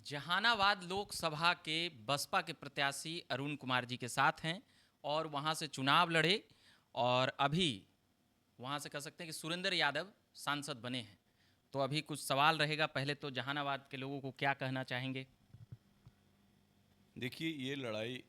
जहानाबाद लोकसभा के बसपा के प्रत्याशी अरुण कुमार जी के साथ हैं और वहां से चुनाव लड़े और अभी वहां से कह सकते हैं कि सुरेंद्र यादव सांसद बने हैं। तो अभी कुछ सवाल रहेगा। पहले तो जहानाबाद के लोगों को क्या कहना चाहेंगे? देखिए, ये लड़ाई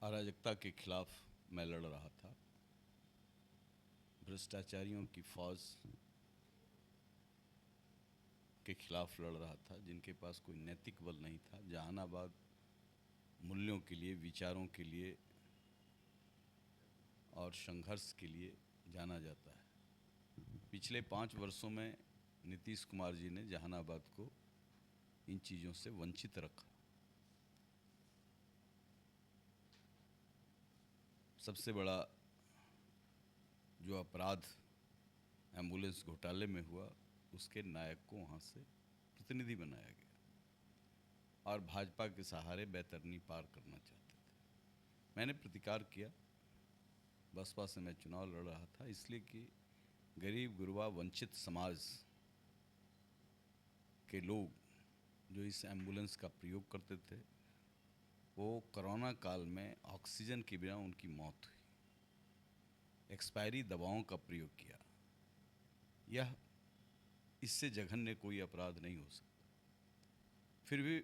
अराजकता के खिलाफ मैं लड़ रहा था। भ्रष्टाचारियों की फौज के खिलाफ लड़ रहा था, जिनके पास कोई नैतिक बल नहीं था। जहानाबाद मूल्यों के लिए, विचारों के लिए और संघर्ष के लिए जाना जाता है। पिछले 5 वर्षों में नीतीश कुमार जी ने जहानाबाद को इन चीज़ों से वंचित रखा। सबसे बड़ा जो अपराध एम्बुलेंस घोटाले में हुआ, उसके नायक को वहाँ से प्रतिनिधि बनाया गया और भाजपा के सहारे बैतरनी पार करना चाहते थे। मैंने प्रतिकार किया। बसपा से मैं चुनाव लड़ रहा था, इसलिए कि गरीब गुरबा वंचित समाज के लोग जो इस एम्बुलेंस का प्रयोग करते थे, वो कोरोना काल में ऑक्सीजन के बिना उनकी मौत हुई। एक्सपायरी दवाओं का प्रयोग किया। यह इससे जघन्य कोई अपराध नहीं हो सकता। फिर भी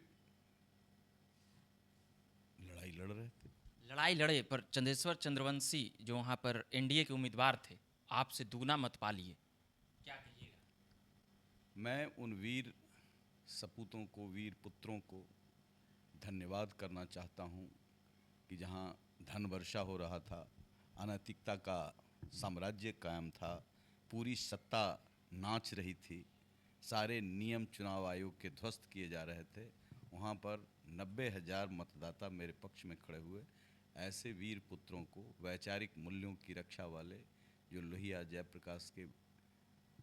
लड़ाई लड़ रहे थे। लड़ाई लड़े पर चंदेश्वर चंद्रवंशी जो वहां पर एनडीए के उम्मीदवार थे, आपसे दूना मत पा लिए, क्या कहिएगा? मैं उन वीर सपूतों को, वीर पुत्रों को धन्यवाद करना चाहता हूँ कि जहाँ धन वर्षा हो रहा था, अनैतिकता का साम्राज्य कायम था, पूरी सत्ता नाच रही थी, सारे नियम चुनाव आयोग के ध्वस्त किए जा रहे थे, वहाँ पर 90,000 मतदाता मेरे पक्ष में खड़े हुए। ऐसे वीर पुत्रों को, वैचारिक मूल्यों की रक्षा वाले, जो लोहिया जयप्रकाश के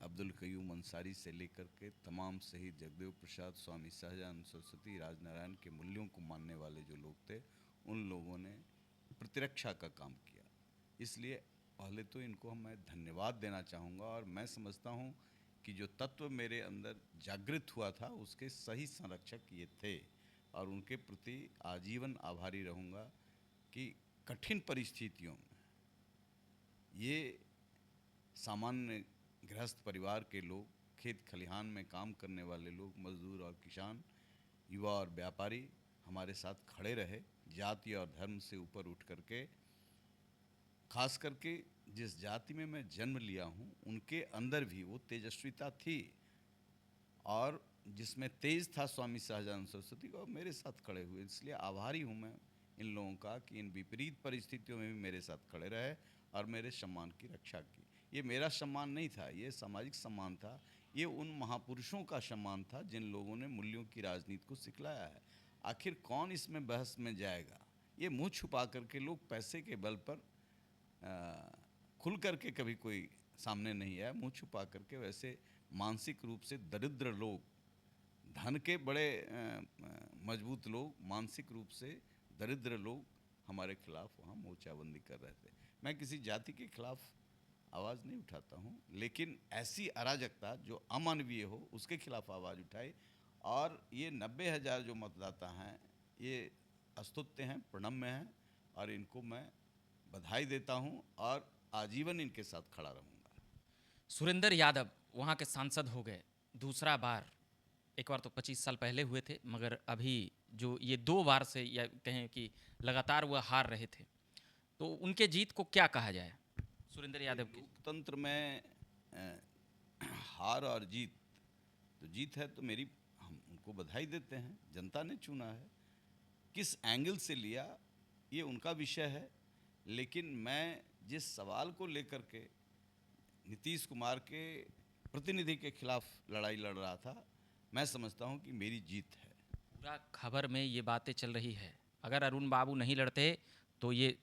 अब्दुल कयूम अंसारी से लेकर के तमाम शहीद जगदेव प्रसाद, स्वामी सहजानंद सरस्वती, राजनारायण के मूल्यों को मानने वाले जो लोग थे, उन लोगों ने प्रतिरक्षा का काम किया। इसलिए पहले तो इनको मैं धन्यवाद देना चाहूँगा और मैं समझता हूँ कि जो तत्व मेरे अंदर जागृत हुआ था, उसके सही संरक्षक ये थे और उनके प्रति आजीवन आभारी रहूँगा कि कठिन परिस्थितियों में ये सामान्य गृहस्थ परिवार के लोग, खेत खलिहान में काम करने वाले लोग, मजदूर और किसान, युवा और व्यापारी हमारे साथ खड़े रहे, जाति और धर्म से ऊपर उठ करके। खास करके जिस जाति में मैं जन्म लिया हूँ, उनके अंदर भी वो तेजस्विता थी और जिसमें तेज था स्वामी सहजानंद सरस्वती को, मेरे साथ खड़े हुए। इसलिए आभारी हूँ मैं इन लोगों का कि इन विपरीत परिस्थितियों में भी मेरे साथ खड़े रहे और मेरे सम्मान की रक्षा की। ये मेरा सम्मान नहीं था, ये सामाजिक सम्मान था, ये उन महापुरुषों का सम्मान था जिन लोगों ने मूल्यों की राजनीति को सिखलाया है। आखिर कौन इसमें बहस में जाएगा? ये मुँह छुपा करके लोग पैसे के बल पर खुल करके कभी कोई सामने नहीं आया। मुँह छुपा करके वैसे मानसिक रूप से दरिद्र लोग, धन के बड़े मजबूत लोग, मानसिक रूप से दरिद्र लोग हमारे खिलाफ वहाँ मोर्चाबंदी कर रहे थे। मैं किसी जाति के खिलाफ आवाज़ नहीं उठाता हूँ, लेकिन ऐसी अराजकता जो अमानवीय हो, उसके खिलाफ आवाज़ उठाई। और ये 90,000 जो मतदाता हैं, ये स्तुत्य हैं, प्रणम्य हैं और इनको मैं बधाई देता हूँ और आजीवन इनके साथ खड़ा रहूँगा। सुरेंद्र यादव वहाँ के सांसद हो गए दूसरा बार। एक बार तो 25 साल पहले हुए थे, मगर अभी जो ये 2 बार से या कहें कि लगातार वह हार रहे थे, तो उनके जीत को क्या कहा जाए? सुरेंद्र ये यादव की लोकतंत्र में हार और जीत, तो जीत है तो मेरी, हम उनको बधाई देते हैं, जनता ने चुना है। किस एंगल से लिया ये उनका विषय है, लेकिन मैं जिस सवाल को लेकर के नीतीश कुमार के प्रतिनिधि के खिलाफ लड़ाई लड़ रहा था, मैं समझता हूं कि मेरी जीत है। पूरा खबर में ये बातें चल रही है, अगर अरुण बाबू नहीं लड़ते तो ये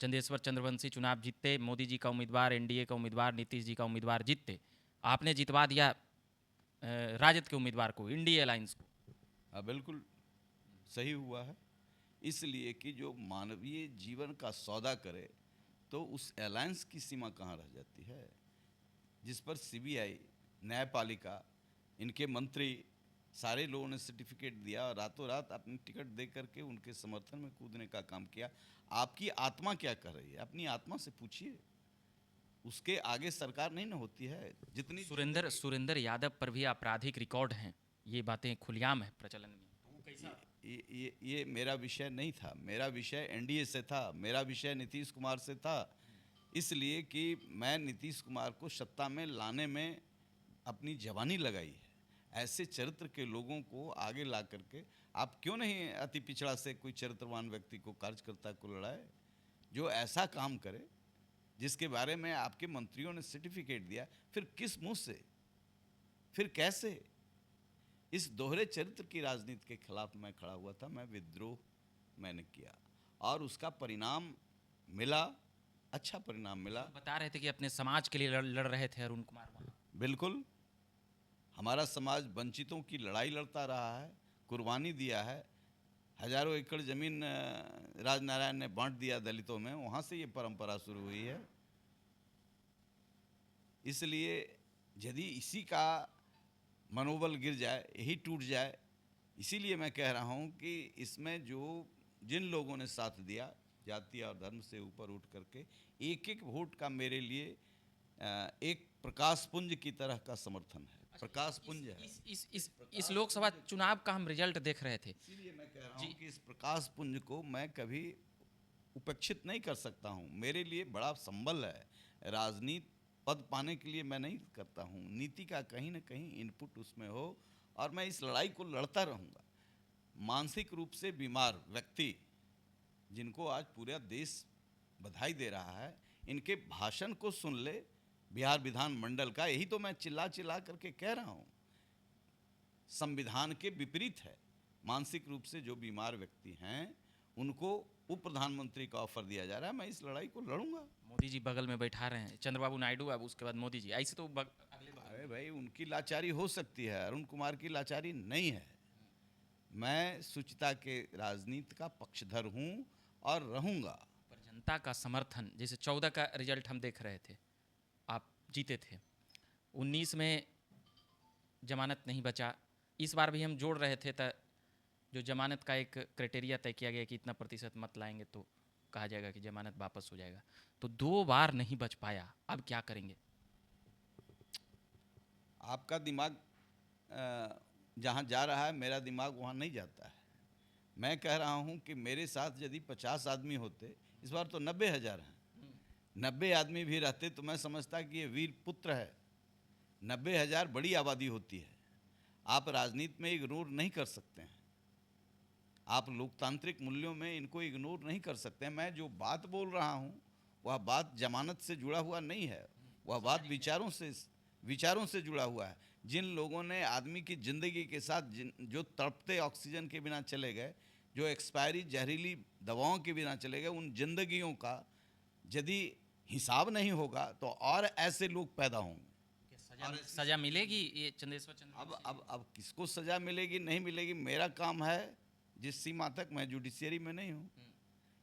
चंदेश्वर चंद्रवंशी चुनाव जीतते, मोदी जी का उम्मीदवार, एनडीए का उम्मीदवार, नीतीश जी का उम्मीदवार जीतते। आपने जितवा दिया राजद के उम्मीदवार को, इंडिया अलायंस को। हाँ, बिल्कुल सही हुआ है। इसलिए कि जो मानवीय जीवन का सौदा करे, तो उस अलायंस की सीमा कहाँ रह जाती है, जिस पर सीबीआई, न्यायपालिका, इनके मंत्री सारे लोगों ने सर्टिफिकेट दिया और रातों रात अपनी टिकट दे करके उनके समर्थन में कूदने का काम किया। आपकी आत्मा क्या कर रही है, अपनी आत्मा से पूछिए। उसके आगे सरकार नहीं ना होती है। जितनी सुरेंद्र यादव पर भी आपराधिक रिकॉर्ड हैं, ये बातें खुलेआम है प्रचलन में। तो वो कैसा? ये मेरा विषय नहीं था। मेरा विषय एनडीए से था, मेरा विषय नीतीश कुमार से था। इसलिए कि मैं नीतीश कुमार को सत्ता में लाने में अपनी जवानी लगाई है। ऐसे चरित्र के लोगों को आगे ला करके आप क्यों नहीं अति पिछड़ा से कोई चरित्रवान व्यक्ति को, कार्यकर्ता को लड़ाए, जो ऐसा काम करे जिसके बारे में आपके मंत्रियों ने सर्टिफिकेट दिया। फिर किस मुंह से, फिर कैसे? इस दोहरे चरित्र की राजनीति के खिलाफ मैं खड़ा हुआ था। मैं विद्रोह मैंने किया और उसका परिणाम मिला, अच्छा परिणाम मिला। बता रहे थे कि अपने समाज के लिए लड़ रहे थे अरुण कुमार वहाँ। बिल्कुल, हमारा समाज वंचितों की लड़ाई लड़ता रहा है, कुर्बानी दिया है। हजारों एकड़ जमीन राजनारायण ने बांट दिया दलितों में, वहाँ से ये परंपरा शुरू हुई है। इसलिए यदि इसी का मनोबल गिर जाए, यही टूट जाए, इसीलिए मैं कह रहा हूँ कि इसमें जो जिन लोगों ने साथ दिया, जाति और धर्म से ऊपर उठ करके, एक एक वोट का मेरे लिए एक प्रकाश पुंज की तरह का समर्थन है। प्रकाश पुंज है। इस लोकसभा चुनाव का हम रिजल्ट देख रहे थे, इसीलिए मैं कह रहा हूँ कि इस प्रकाश पुंज को मैं कभी उपेक्षित नहीं कर सकता हूँ। मेरे लिए बड़ा संबल है। राजनीति पद पाने के लिए मैं नहीं करता हूँ, नीति का कहीं ना कहीं इनपुट उसमें हो, और मैं इस लड़ाई को लड़ता रहूँगा। मानसिक रूप से बीमार व्यक्ति जिनको आज पूरा देश बधाई दे रहा है, इनके भाषण को सुन ले बिहार विधानमंडल का। यही तो मैं चिल्ला चिल्ला करके कह रहा हूँ, संविधान के विपरीत है। मानसिक रूप से जो बीमार व्यक्ति हैं उनको उप प्रधानमंत्री का ऑफर दिया जा रहा है। मैं इस लड़ाई को लड़ूंगा। मोदी जी बगल में बैठा रहे हैं, चंद्रबाबू नायडू, अब उसके बाद मोदी जी, ऐसे तो अरे भाई, उनकी लाचारी हो सकती है, अरुण कुमार की लाचारी नहीं है। मैं शुचिता के राजनीति का पक्षधर हूँ और रहूँगा। पर जनता का समर्थन, जैसे 14 का रिजल्ट हम देख रहे थे, आप जीते थे, 19 में जमानत नहीं बचा, इस बार भी हम जोड़ रहे थे तो जो जमानत का एक क्राइटेरिया तय किया गया कि इतना प्रतिशत मत लाएंगे तो कहा जाएगा कि जमानत वापस हो जाएगा, तो 2 बार नहीं बच पाया, अब क्या करेंगे? आपका दिमाग जहाँ जा रहा है, मेरा दिमाग वहाँ नहीं जाता है। मैं कह रहा हूँ कि मेरे साथ यदि 50 आदमी होते, इस बार तो 90,000 हैं, 90 आदमी भी रहते तो मैं समझता कि ये वीर पुत्र है। 90,000 बड़ी आबादी होती है। आप राजनीति में इग्नोर नहीं कर सकते हैं, आप लोकतांत्रिक मूल्यों में इनको इग्नोर नहीं कर सकते हैं। मैं जो बात बोल रहा हूँ वह बात जमानत से जुड़ा हुआ नहीं है, वह बात विचारों से जुड़ा हुआ है। जिन लोगों ने आदमी की ज़िंदगी के साथ जो तड़पते ऑक्सीजन के बिना चले गए, जो एक्सपायरी जहरीली दवाओं के बिना चले गए, उन जिंदगियों का यदि हिसाब नहीं होगा तो और ऐसे लोग पैदा होंगे। सजा मिलेगी ये चंदेश्वर चंद्र? अब किसको सजा मिलेगी नहीं मिलेगी, मेरा काम है, जिस सीमा तक मैं जुडिशियरी में नहीं हूँ,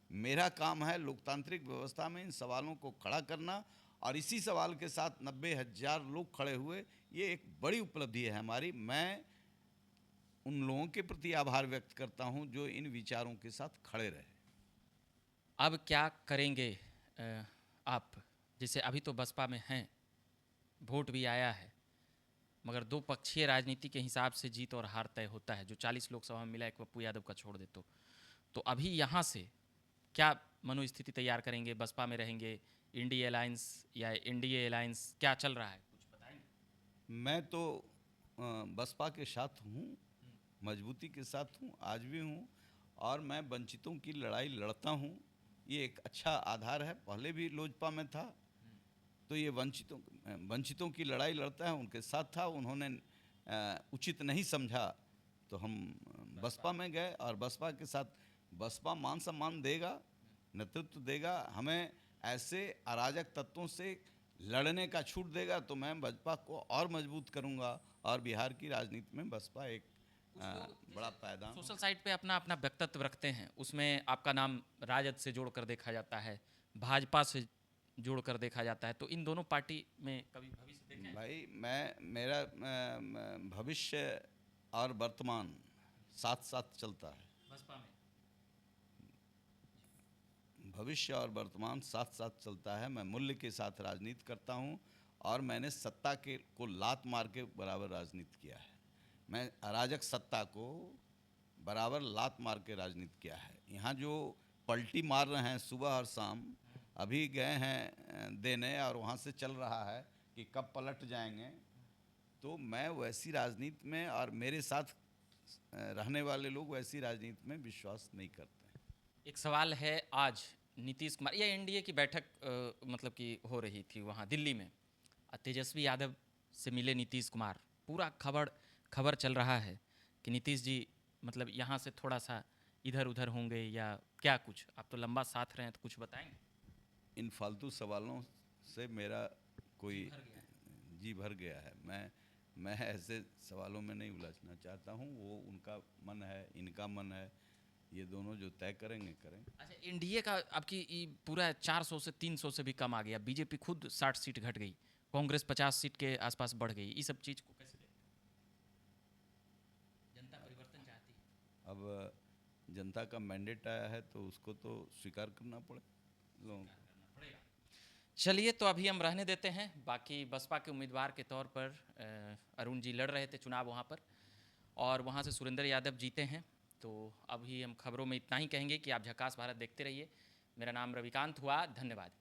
मेरा काम है लोकतांत्रिक व्यवस्था में इन सवालों को खड़ा करना। और इसी सवाल के साथ 90,000 लोग खड़े हुए, ये एक बड़ी उपलब्धि है हमारी। मैं उन लोगों के प्रति आभार व्यक्त करता हूं जो इन विचारों के साथ खड़े रहे। अब क्या करेंगे आप? जैसे अभी तो बसपा में हैं, वोट भी आया है, मगर 2 पक्षीय राजनीति के हिसाब से जीत और हार तय होता है। जो 40 लोकसभा में मिला, एक पप्पू यादव का छोड़ दे तो अभी यहाँ से क्या मनोस्थिति तैयार करेंगे? बसपा में रहेंगे, इंडिया अलायंस या एनडीए अलायंस, क्या चल रहा है, कुछ बताएंगे? मैं तो बसपा के साथ हूँ, मजबूती के साथ हूँ, आज भी हूँ, और मैं वंचितों की लड़ाई लड़ता हूँ। ये एक अच्छा आधार है। पहले भी लोजपा में था तो ये वंचितों की लड़ाई लड़ता है, उनके साथ था। उन्होंने उचित नहीं समझा तो हम बसपा में गए, और बसपा के साथ बसपा मान सम्मान देगा, नेतृत्व देगा, हमें ऐसे अराजक तत्वों से लड़ने का छूट देगा तो मैं बसपा को और मजबूत करूंगा, और बिहार की राजनीति में बसपा एक बड़ा पैदान। सोशल साइट पे अपना अपना व्यक्तित्व रखते हैं, उसमें आपका नाम राजद से जोड़कर देखा जाता है, भाजपा से जोड़कर देखा जाता है, तो इन दोनों पार्टी में कभी भविष्य देखें? भाई, मेरा भविष्य और वर्तमान साथ साथ चलता है। बसपा में भविष्य और वर्तमान साथ साथ चलता है। मैं मूल्य के साथ राजनीति करता हूँ और मैंने सत्ता के को लात मार के बराबर राजनीति किया है। मैं अराजक सत्ता को बराबर लात मार के राजनीति किया है। यहाँ जो पलटी मार रहे हैं सुबह और शाम, अभी गए हैं देने और वहाँ से चल रहा है कि कब पलट जाएंगे। तो मैं वैसी राजनीति में और मेरे साथ रहने वाले लोग वैसी राजनीति में विश्वास नहीं करते। एक सवाल है, आज नीतीश कुमार या एनडीए की बैठक मतलब कि हो रही थी वहाँ दिल्ली में, तेजस्वी यादव से मिले नीतीश कुमार, पूरा खबर चल रहा है कि नीतीश जी मतलब यहाँ से थोड़ा सा इधर उधर होंगे या क्या कुछ, आप तो लंबा साथ रहे हैं तो कुछ बताएंगे। इन फालतू सवालों से मेरा कोई जी भर गया है। मैं ऐसे सवालों में नहीं उलझना चाहता हूँ। वो उनका मन है, इनका मन है, ये दोनों जो तय करेंगे करें। अच्छा, एनडीए का आपकी पूरा 400 से 300 से भी कम आ गया, बीजेपी खुद 60 सीट घट गई, कांग्रेस 50 सीट के आसपास बढ़ गई, ये सब चीज़ को कैसे देखते हैं? जनता परिवर्तन चाहती है। अब जनता का मैंडेट आया है तो उसको तो स्वीकार करना पड़े लोगों को। चलिए, तो अभी हम रहने देते हैं। बाकी बसपा के उम्मीदवार के तौर पर अरुण जी लड़ रहे थे चुनाव वहाँ पर, और वहाँ से सुरेंद्र यादव जीते हैं। तो अभी हम खबरों में इतना ही कहेंगे कि आप झकास भारत देखते रहिए। मेरा नाम रविकांत हुआ, धन्यवाद।